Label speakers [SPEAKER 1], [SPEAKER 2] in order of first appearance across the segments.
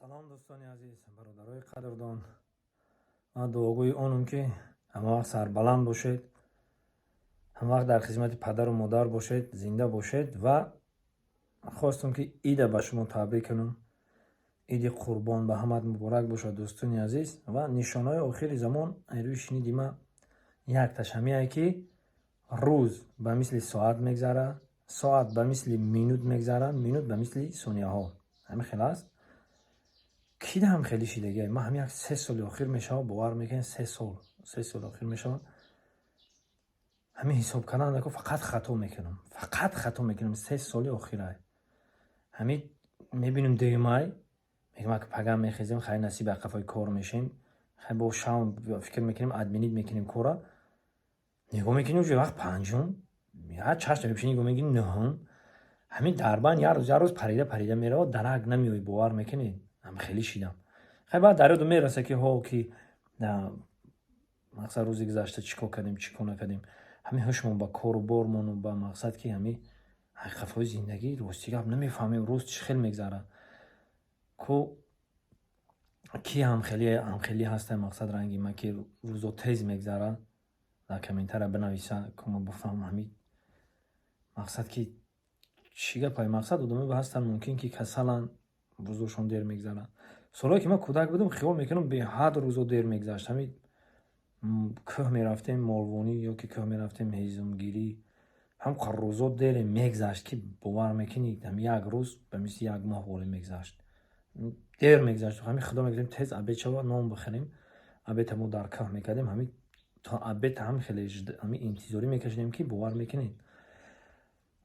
[SPEAKER 1] салом дӯстони азиз, бародарои қадрдон. ман дуогӯи онам ки ҳама вақт сарбаланд бошед, ҳама вақт дар хизмати падару модар бошед, зинда бошед ва хостам ки ида ба шумо табрик кунам. иди қурбон ба ҳамат муборак бошад дӯстони азиз. ва нишонаҳои охири замон айрӯи шиниди ма якташ ҳамие ки рӯз ба мисли соат мегзарад, соат ба мисли минут мегзарад, минут ба мисли сонияҳо. ҳамин хел аст. кида ҳам хеле шидагия ма ҳам як 3 соли охир мешавад, бовар мекунед 3 соли охир мешавад. ҳамин ҳисоб кардан нако фақат хато мекунам 3 соли охирай. ҳамин мебинем дегмай мегӯям ки пагам мехезем, хай насиби ақафои кор мешем, хай бо шам фикр мекунем админит мекунем кора. нигоҳ мекунем ҷо вақт панҷум, я чашм мепӯшем, нигоҳ мекунем нӯҳум. ҳамин дарбан як рӯз парида меравад, дарак намеои, бовар мекунед. ҳам хеле шидам. хай баъд дар ёдам мераса ки ҳо ки мақсад рӯзи гузашта чӣ кор кардем, чӣ кор накардем. ҳамин ҳушмон ба кору бормону ба мақсад ки ҳамин ҳақиқатҳои зиндагӣ рости гап намефаҳмем, рӯз чӣ хел мегзарад. ку ки ҳамхелӣ ҳастае мақсад ранги ма ки рӯзо тез мегзарад. дар комментария бинависа ку ма бафаҳмам ҳамин мақсад ки чӣ гапай. мақсад одамое ҳастанд мумкин ки касаланд, рӯзошон дер мегзарад. солҳое ки ман кӯдак будам хиёл мекунам беҳад рӯзо дер мегзашт. ҳамин кӯҳ мерафтем молвонӣ ё ки кӯҳ мерафтем ҳезумгирӣ, ҳам рӯзо дер мегзашт ки бовар мекунед ҳам як рӯз ба мисли як моҳ воле мегзашт. дер мегзашт. ҳамин худо мегӯем тез абед шавад, нон бихӯрем. абед мо дар кӯҳ мекардем, ҳамин то абед ҳам хеле ҳамин интизорӣ мекашидем ки бовар мекунед.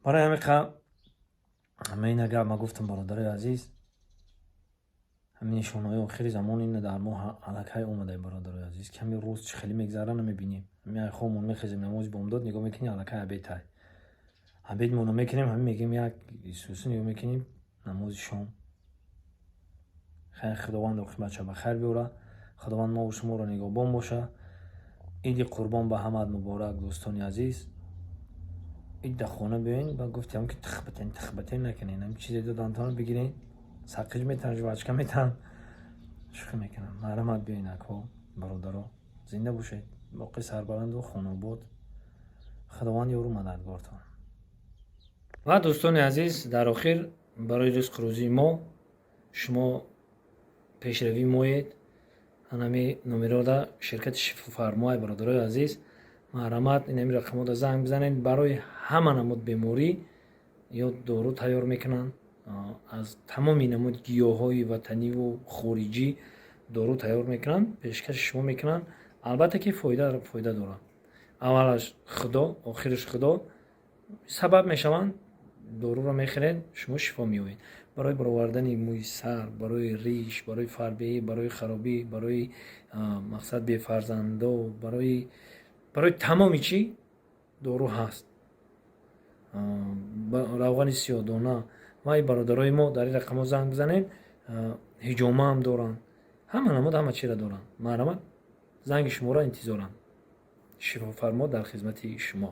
[SPEAKER 1] барои ҳамин ҳамаи гап ма гуфтам бародарои азиз. ҳамин нишонаҳои охири замон ин дар мо аллакай омадаи бародарои азиз ки ҳамин рӯз чӣ хеле мегзара намебинем. ҳамин хомон мехезем намози бомдод, нигоҳ мекунем аллакай абедай. абед мона мекунем, ҳамин мегӯем як исӯсӣ, нигоҳ мекунем намози шом. хайр худованд оқибатша ба хайр биёра. худованд мо ва шуморо нигоҳбон боша. иди қурбон ба ҳамат муборак дӯстони азиз. ида хона биёен ба гуфтем ки тахбатен накунед, ҳамин чизе додантон бигирен, сақиж метан, жвачка метан, шӯхӣ мекунам. марҳамат биёен акҳо, бародаро, зинда бошед, боқӣ сарбаланду хонобод. худованд ёру мададгортон. ва дӯстони азиз, дар охир барои ризқрӯзии мо шумо пешравӣ моед. ҳанами номерода ширкати шифофармоай бародарои азиз, марҳамат инами рақамода занг бизанед. барои ҳама намуд беморӣ ё дору тайёр мекунанд, аз тамоми намуд гиёҳҳои ватаниву хориҷӣ дору тайёр мекунанд, пешкаши шумо мекунанд. албатта ки фоида дорад. аввалаш худо, охираш худо сабаб мешаванд. доруро мехӯред, шумо шифо меёбед. барои баровардани мӯи сар, барои риш, барои фарбеҳӣ, барои харобӣ, барои мақсад бефарзандо, барои тамоми чӣ дору ҳаст. равғани сиёҳдона ва бародарои мо дар ин рақамҳо занг бизанед. ҳиҷома ҳам доранд, ҳама намуд ҳама чиро доранд. марҳамат, занги шуморо интизорам. шифофармо дар хизмати шумо.